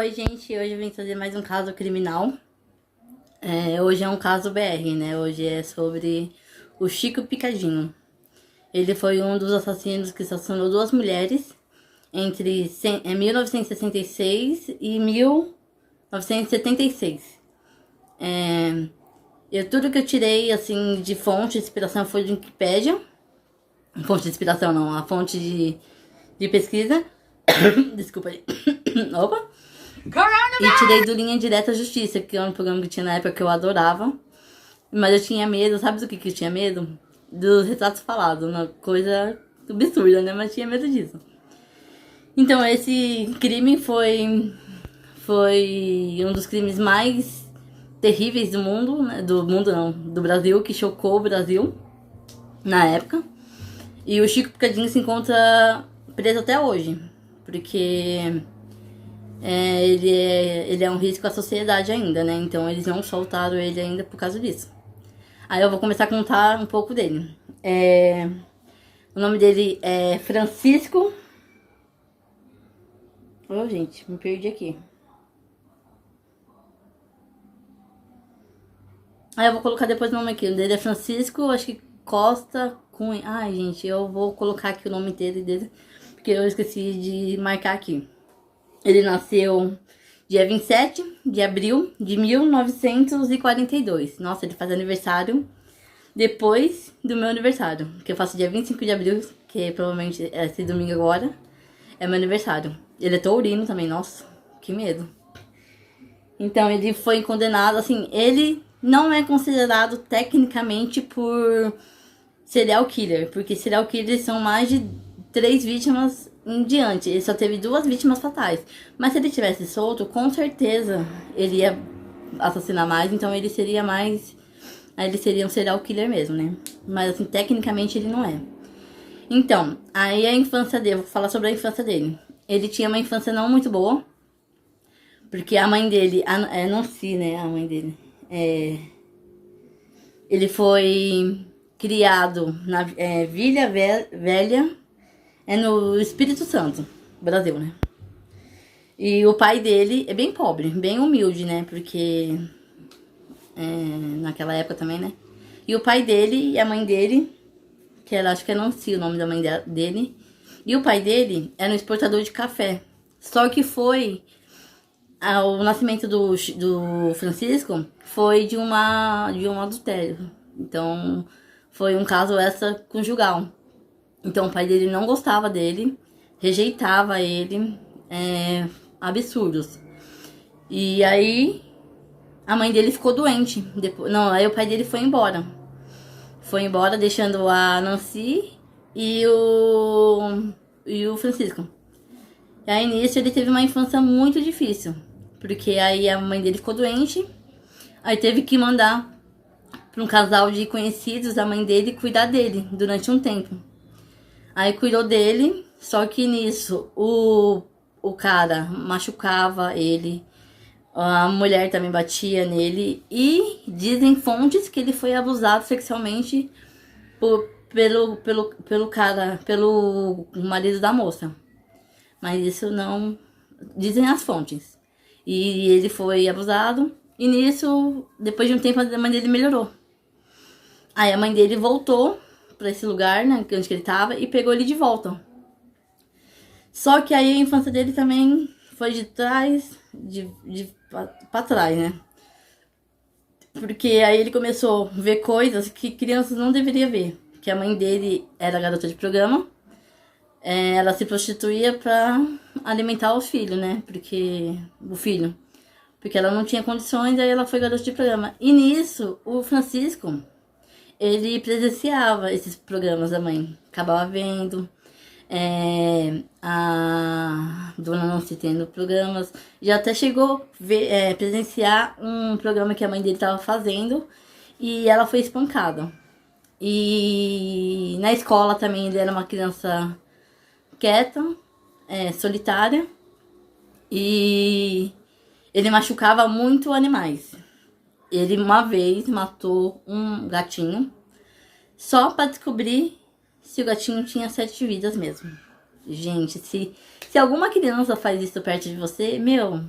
Oi, gente, hoje eu vim trazer mais um caso criminal. Hoje é um caso BR, né? Hoje é sobre o Chico Picadinho. Ele foi um dos assassinos que assassinou duas mulheres entre 1966 e 1976. Tudo que eu tirei, assim, de fonte de inspiração foi de Wikipédia. Fonte de inspiração não, a fonte de pesquisa. Desculpa aí. Opa! E tirei do Linha Direta Justiça, que é um programa que tinha na época que eu adorava. Mas eu tinha medo, sabe do que eu tinha medo? Dos retratos falados, uma coisa absurda, né? Mas tinha medo disso. Então esse crime foi um dos crimes mais terríveis do mundo, né? Do mundo não, do Brasil, que chocou o Brasil na época. E o Chico Picadinho se encontra preso até hoje, porque ele é um risco à sociedade ainda, né? Então eles não soltaram ele ainda por causa disso. Aí eu vou começar a contar um pouco dele. O nome dele é Francisco. Oh, gente, me perdi aqui. Aí eu vou colocar depois o nome aqui. O dele é Francisco, acho que Costa Cunha. Ai, gente, eu vou colocar aqui o nome dele, porque eu esqueci de marcar aqui. Ele nasceu dia 27 de abril de 1942. Nossa, ele faz aniversário depois do meu aniversário, que eu faço dia 25 de abril, que provavelmente é esse domingo agora, é meu aniversário. Ele é taurino também, nossa, que medo. Então, ele foi condenado, assim, ele não é considerado tecnicamente por serial killer, porque serial killers são mais de 3 vítimas em diante. Ele só teve 2 vítimas fatais. Mas se ele tivesse solto, com certeza ele ia assassinar mais, então ele seria mais... Aí ele seria um serial killer mesmo, né? Mas assim, tecnicamente ele não é. Então, aí a infância dele, vou falar sobre a infância dele. Ele tinha uma infância não muito boa, porque a mãe dele, Nancy, né? A mãe dele. Ele foi criado na Vila Velha, no Espírito Santo, Brasil, né? E o pai dele é bem pobre, bem humilde, né? Porque naquela época também, né? E o pai dele e a mãe dele, que ela acho que é Nancy o nome da mãe dele, e o pai dele era um exportador de café. Só que o nascimento do Francisco foi de um adultério. Então, foi um caso extraconjugal. Então, o pai dele não gostava dele, rejeitava ele, absurdos. E aí, a mãe dele ficou doente. Aí o pai dele foi embora. Foi embora, deixando a Nancy e o Francisco. E aí, nisso, ele teve uma infância muito difícil. Porque aí a mãe dele ficou doente. Aí teve que mandar para um casal de conhecidos, a mãe dele, cuidar dele durante um tempo. Aí cuidou dele, só que nisso o cara machucava ele, a mulher também batia nele e dizem fontes que ele foi abusado sexualmente pelo marido da moça. Mas isso não... Dizem as fontes. E ele foi abusado e nisso, depois de um tempo, a mãe dele melhorou. Aí a mãe dele voltou pra esse lugar, né, onde ele tava, e pegou ele de volta. Só que aí a infância dele também foi de trás, pra trás, né? Porque aí ele começou a ver coisas que crianças não deveriam ver. Que a mãe dele era garota de programa. Ela se prostituía pra alimentar o filho, né? Porque ela não tinha condições, aí ela foi garota de programa. E nisso, o Francisco, ele presenciava esses programas da mãe. Acabava vendo a dona não se tendo programas. Já até chegou a presenciar um programa que a mãe dele estava fazendo e ela foi espancada. E na escola também ele era uma criança quieta, solitária, e ele machucava muito animais. Ele uma vez matou um gatinho só para descobrir se o gatinho tinha 7 vidas mesmo. Gente, se alguma criança faz isso perto de você, meu,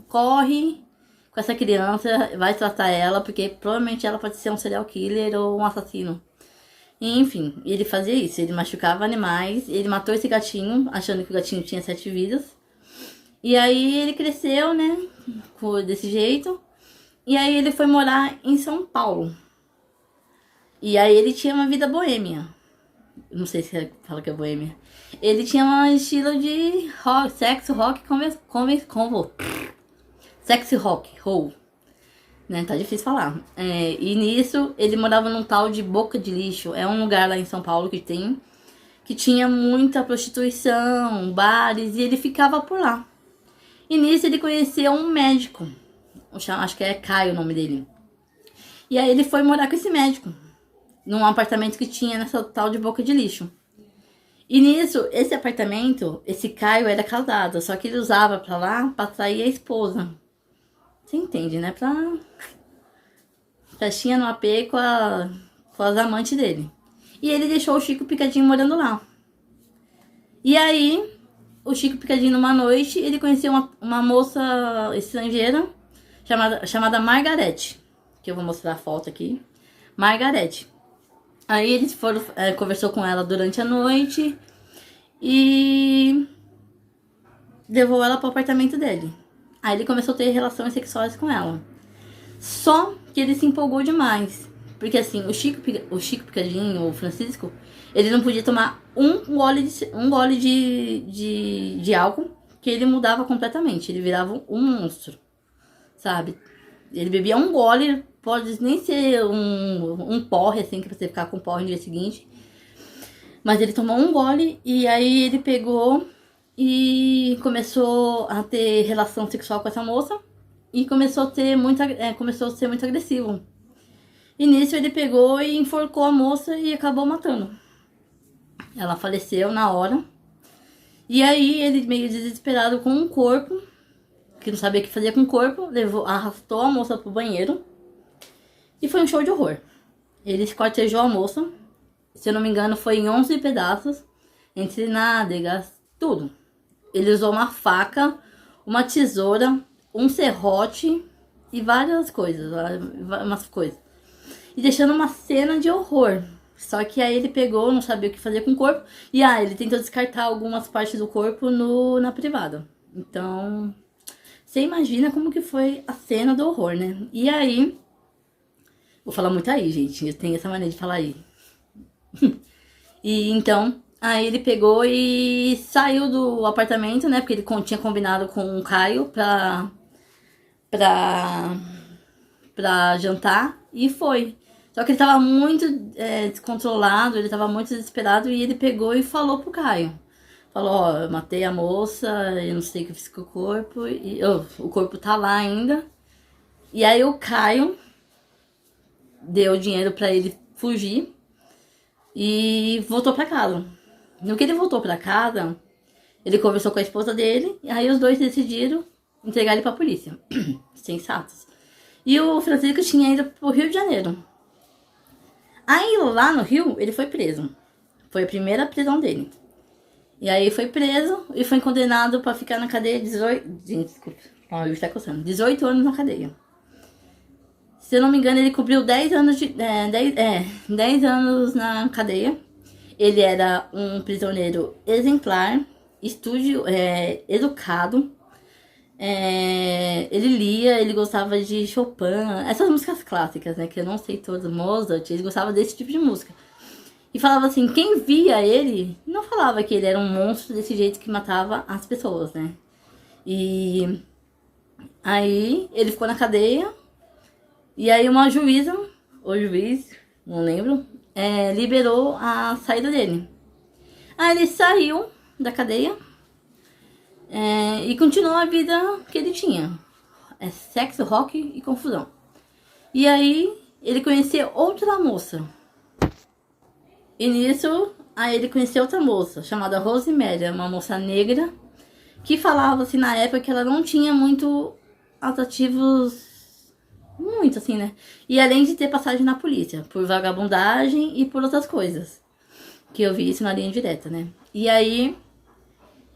corre com essa criança, vai tratar ela, porque provavelmente ela pode ser um serial killer ou um assassino. E, enfim, ele fazia isso, ele machucava animais, ele matou esse gatinho, achando que o gatinho tinha 7 vidas. E aí ele cresceu, né, desse jeito. E aí ele foi morar em São Paulo. E aí ele tinha uma vida boêmia. Não sei se fala que é boêmia. Ele tinha um estilo de rock, sexo rock sexy rock, roll. Né? Tá difícil falar. E nisso ele morava num tal de Boca de Lixo. É um lugar lá em São Paulo que tinha muita prostituição, bares, e ele ficava por lá. E nisso ele conheceu um médico. Acho que é Caio o nome dele. E aí ele foi morar com esse médico. Num apartamento que tinha nessa tal de Boca de Lixo. E nisso, esse apartamento, esse Caio era casado. Só que ele usava pra lá pra sair a esposa. Você entende, né? Pra festinha no AP com as amantes dele. E ele deixou o Chico Picadinho morando lá. E aí, o Chico Picadinho, numa noite, ele conheceu uma moça estrangeira chamada Margarete. Que eu vou mostrar a foto aqui. Margarete. Aí eles foram, conversou com ela durante a noite e levou ela pro apartamento dele. Aí ele começou a ter relações sexuais com ela. Só que ele se empolgou demais. Porque assim, o Chico Picadinho, o Francisco, ele não podia tomar um gole de álcool, que ele mudava completamente. Ele virava um monstro, sabe? Ele bebia um gole, pode nem ser um porre, assim, que você ficar com porre no dia seguinte. Mas ele tomou um gole e aí ele pegou e começou a ter relação sexual com essa moça. E começou a ser muito agressivo. E nisso ele pegou e enforcou a moça e acabou matando. Ela faleceu na hora. E aí ele, meio desesperado com um corpo, que não sabia o que fazer com o corpo, arrastou a moça pro banheiro. E foi um show de horror. Ele esquartejou a moça. Se eu não me engano, foi em 11 pedaços. Entre nádegas, tudo. Ele usou uma faca, uma tesoura, um serrote e várias coisas, umas coisas. E deixando uma cena de horror. Só que aí ele pegou, não sabia o que fazer com o corpo. E ele tentou descartar algumas partes do corpo na privada. Então, você imagina como que foi a cena do horror, né? E aí, vou falar muito aí, gente. Eu tenho essa maneira de falar aí. E então, aí ele pegou e saiu do apartamento, né? Porque ele tinha combinado com o Caio pra jantar e foi. Só que ele tava muito descontrolado, ele tava muito desesperado e ele pegou e falou pro Caio. Falou, ó, eu matei a moça, eu não sei o que eu fiz com o corpo, o corpo tá lá ainda. E aí o Caio deu dinheiro pra ele fugir e voltou pra casa. No que ele voltou pra casa, ele conversou com a esposa dele, e aí os dois decidiram entregar ele pra polícia. Sensatos. E o Francisco tinha ido pro Rio de Janeiro. Aí lá no Rio, ele foi preso. Foi a primeira prisão dele. E aí foi preso e foi condenado pra ficar na cadeia 18 anos na cadeia. Se eu não me engano, ele cobriu 10 anos, 10 anos na cadeia. Ele era um prisioneiro exemplar, educado. Ele lia, ele gostava de Chopin, essas músicas clássicas, né? Que eu não sei todas, Mozart, ele gostava desse tipo de música. E falava assim, quem via ele, não falava que ele era um monstro desse jeito que matava as pessoas, né? E aí ele ficou na cadeia, e aí uma juíza, ou juiz, não lembro, liberou a saída dele. Aí ele saiu da cadeia, e continuou a vida que ele tinha. Sexo, rock e confusão. E aí, ele conheceu outra moça. E nisso, aí ele conheceu outra moça, chamada Rosemary, uma moça negra, que falava assim, na época, que ela não tinha muito atrativos, muito assim, né? E além de ter passagem na polícia, por vagabundagem e por outras coisas. Que eu vi isso na linha direta, né? E aí,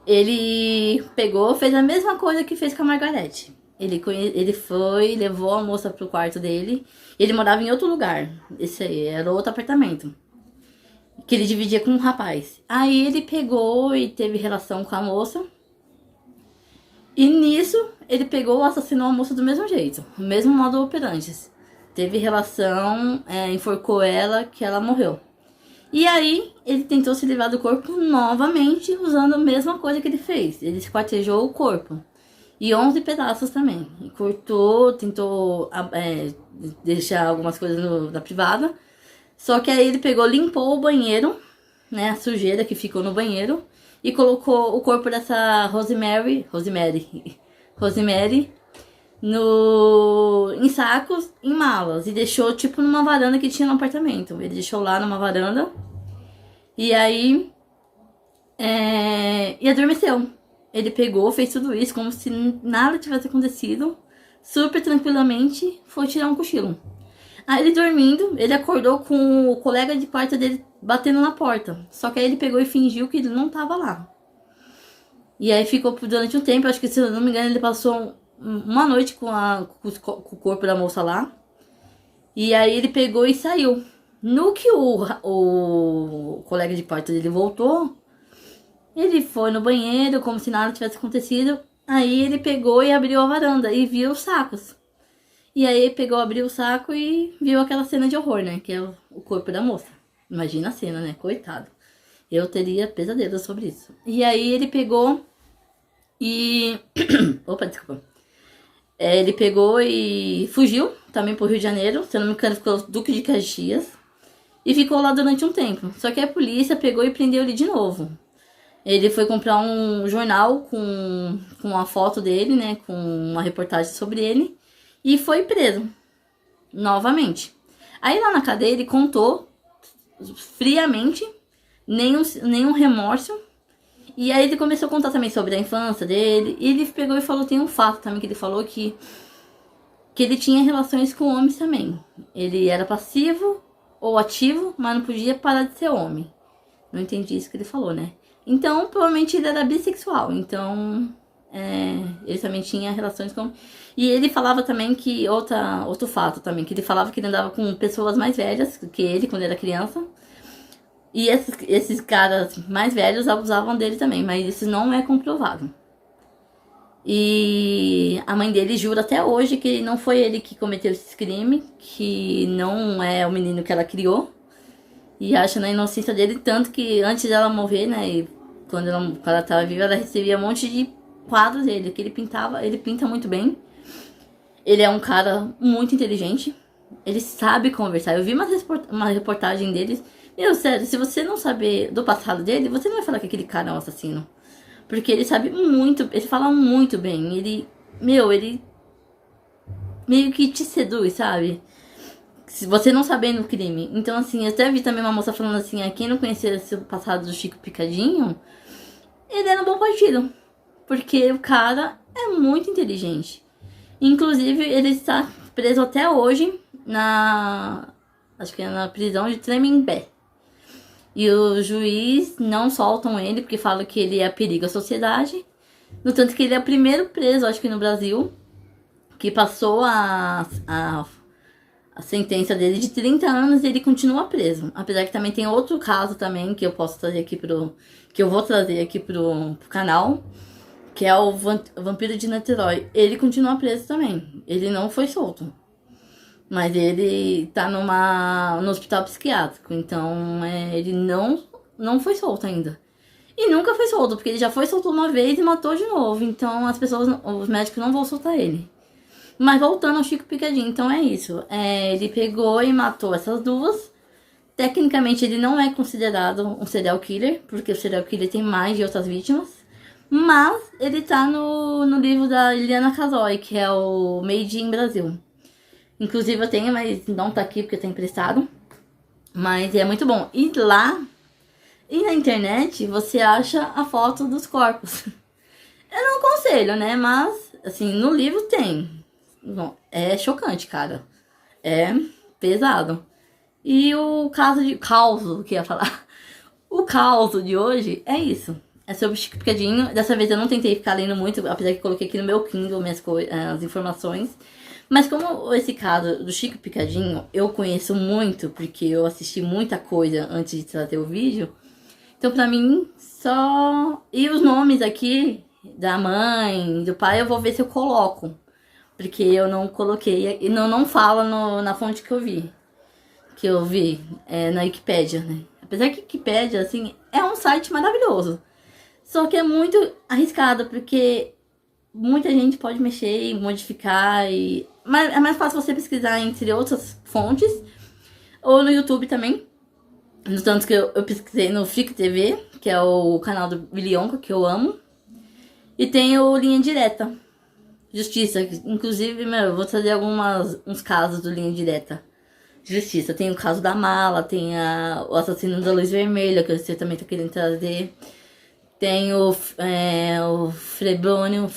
ele pegou, fez a mesma coisa que fez com a Margarete. Ele foi, levou a moça pro quarto dele. Ele morava em outro lugar. Esse aí, era outro apartamento. Que ele dividia com um rapaz. Aí ele pegou e teve relação com a moça. E nisso, ele pegou e assassinou a moça do mesmo jeito. O mesmo modo operandi. Teve relação, enforcou ela, que ela morreu. E aí, ele tentou se livrar do corpo novamente, usando a mesma coisa que ele fez. Ele esquartejou o corpo. E 11 pedaços também. E cortou, tentou deixar algumas coisas na privada. Só que aí ele pegou, limpou o banheiro, né, a sujeira que ficou no banheiro, e colocou o corpo dessa Rosemary em sacos, em malas, e deixou tipo numa varanda que tinha no apartamento. Ele deixou lá numa varanda, e aí, e adormeceu. Ele pegou, fez tudo isso como se nada tivesse acontecido, super tranquilamente, foi tirar um cochilo. Aí ele dormindo, ele acordou com o colega de quarto dele batendo na porta. Só que aí ele pegou e fingiu que ele não tava lá. E aí ficou durante um tempo, acho que se eu não me engano ele passou uma noite com o corpo da moça lá. E aí ele pegou e saiu. No que o colega de quarto dele voltou, ele foi no banheiro como se nada tivesse acontecido. Aí ele pegou e abriu a varanda e viu os sacos. E aí pegou, abriu o saco e viu aquela cena de horror, né? Que é o corpo da moça. Imagina a cena, né? Coitado. Eu teria pesadelos sobre isso. E aí ele pegou e... Opa, desculpa. Ele pegou e fugiu também pro Rio de Janeiro. Se eu não me engano, ficou Duque de Caxias. E ficou lá durante um tempo. Só que a polícia pegou e prendeu ele de novo. Ele foi comprar um jornal com uma foto dele, né? Com uma reportagem sobre ele. E foi preso, novamente. Aí lá na cadeia ele contou friamente, nenhum remorso. E aí ele começou a contar também sobre a infância dele. E ele pegou e falou, tem um fato também que ele falou que ele tinha relações com homens também. Ele era passivo ou ativo, mas não podia parar de ser homem. Não entendi isso que ele falou, né? Então, provavelmente ele era bissexual. Então... ele também tinha relações com... E ele falava também que... Outro fato também, que ele falava que ele andava com pessoas mais velhas que ele, quando era criança. E esses caras mais velhos abusavam dele também, mas isso não é comprovado. E a mãe dele jura até hoje que não foi ele que cometeu esse crime, que não é o menino que ela criou. E acha na inocência dele, tanto que antes dela morrer, né, e quando ela estava viva, ela recebia um monte de quadros dele, que ele pinta muito bem. Ele é um cara muito inteligente, ele sabe conversar. Eu vi uma reportagem dele. Meu, sério, se você não saber do passado dele, você não vai falar que aquele cara é um assassino. Porque ele sabe muito, ele fala muito bem. Ele meio que te seduz, sabe? Se você não sabendo o crime. Então, assim, eu até vi também uma moça falando assim, quem não conhecesse o passado do Chico Picadinho, ele era um bom partido. Porque o cara é muito inteligente. Inclusive, ele está preso até hoje acho que é na prisão de Tremembé. E o juiz não soltam ele porque fala que ele é perigo à sociedade. No tanto que ele é o primeiro preso, acho que no Brasil, que passou a sentença dele de 30 anos e ele continua preso. Apesar que também tem outro caso também que eu posso trazer aqui que eu vou trazer aqui pro canal, que é o Vampiro de Niterói. Ele continua preso também. Ele não foi solto. Mas ele tá no hospital psiquiátrico. Então, ele não foi solto ainda. E nunca foi solto, porque ele já foi solto uma vez e matou de novo. Então, os médicos não vão soltar ele. Mas voltando ao Chico Picadinho, então é isso. Ele pegou e matou essas duas. Tecnicamente, ele não é considerado um serial killer, porque o serial killer tem mais de outras vítimas. Mas ele tá no livro da Liliana Casoy, que é o Made in Brasil. Inclusive eu tenho, mas não tá aqui porque tá emprestado. Mas é muito bom. E lá, e na internet, você acha a foto dos corpos. Eu não aconselho, né? Mas, assim, no livro tem. Bom, é chocante, cara. É pesado. E o caso que ia falar. O caos de hoje é isso. É sobre o Chico Picadinho. Dessa vez eu não tentei ficar lendo muito, apesar que coloquei aqui no meu Kindle as informações. Mas como esse caso do Chico Picadinho eu conheço muito, porque eu assisti muita coisa antes de trazer o vídeo. Então pra mim só... E os nomes aqui da mãe, do pai, eu vou ver se eu coloco. Porque eu não coloquei, e não fala na fonte que eu vi. Na Wikipédia, né? Apesar que Wikipédia, assim, é um site maravilhoso. Só que é muito arriscado, porque muita gente pode mexer e modificar. Mas é mais fácil você pesquisar entre outras fontes. Ou no YouTube também. No tanto que eu pesquisei no Fic TV, que é o canal do Willy Wonka, que eu amo. E tem o Linha Direta. Justiça. Inclusive, eu vou trazer uns casos do Linha Direta. Justiça. Tem o caso da Mala, tem o assassino da luz vermelha, que você também tá querendo trazer. Tem o Frebônio,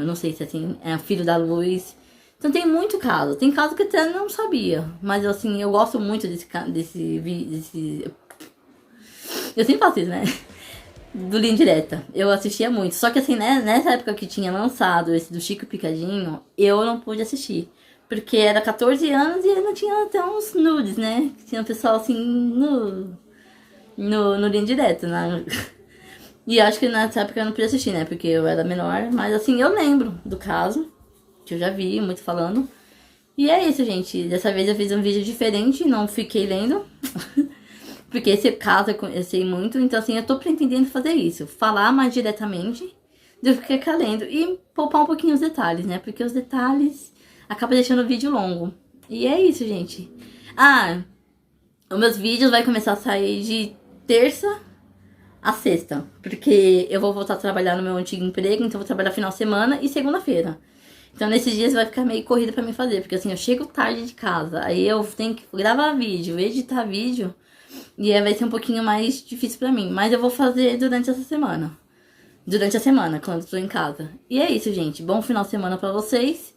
não sei se é assim, é o filho da luz. Então tem muito caso. Tem caso que até não sabia. Mas assim, eu gosto muito desse. Eu sempre faço isso, né? Do Linha Direta. Eu assistia muito. Só que assim, né, nessa época que tinha lançado esse do Chico Picadinho, eu não pude assistir. Porque era 14 anos e ainda tinha até uns nudes, né? Tinha um pessoal assim no Linha Direta, né? E acho que nessa época eu não podia assistir, né? Porque eu era menor. Mas assim, eu lembro do caso. Que eu já vi muito falando. E é isso, gente. Dessa vez eu fiz um vídeo diferente. Não fiquei lendo. Porque esse caso eu sei muito. Então assim, eu tô pretendendo fazer isso. Falar mais diretamente do que ficar lendo. E poupar um pouquinho os detalhes, né? Porque os detalhes acabam deixando o vídeo longo. E é isso, gente. Os meus vídeos vai começar a sair de terça a sexta, porque eu vou voltar a trabalhar no meu antigo emprego, então eu vou trabalhar final de semana e segunda-feira. Então nesses dias vai ficar meio corrido pra mim fazer, porque assim, eu chego tarde de casa, aí eu tenho que gravar vídeo, editar vídeo, e aí vai ser um pouquinho mais difícil pra mim, mas eu vou fazer durante essa semana. Durante a semana, quando eu tô em casa. E é isso, gente. Bom final de semana pra vocês,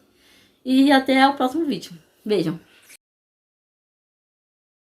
e até o próximo vídeo. Beijo!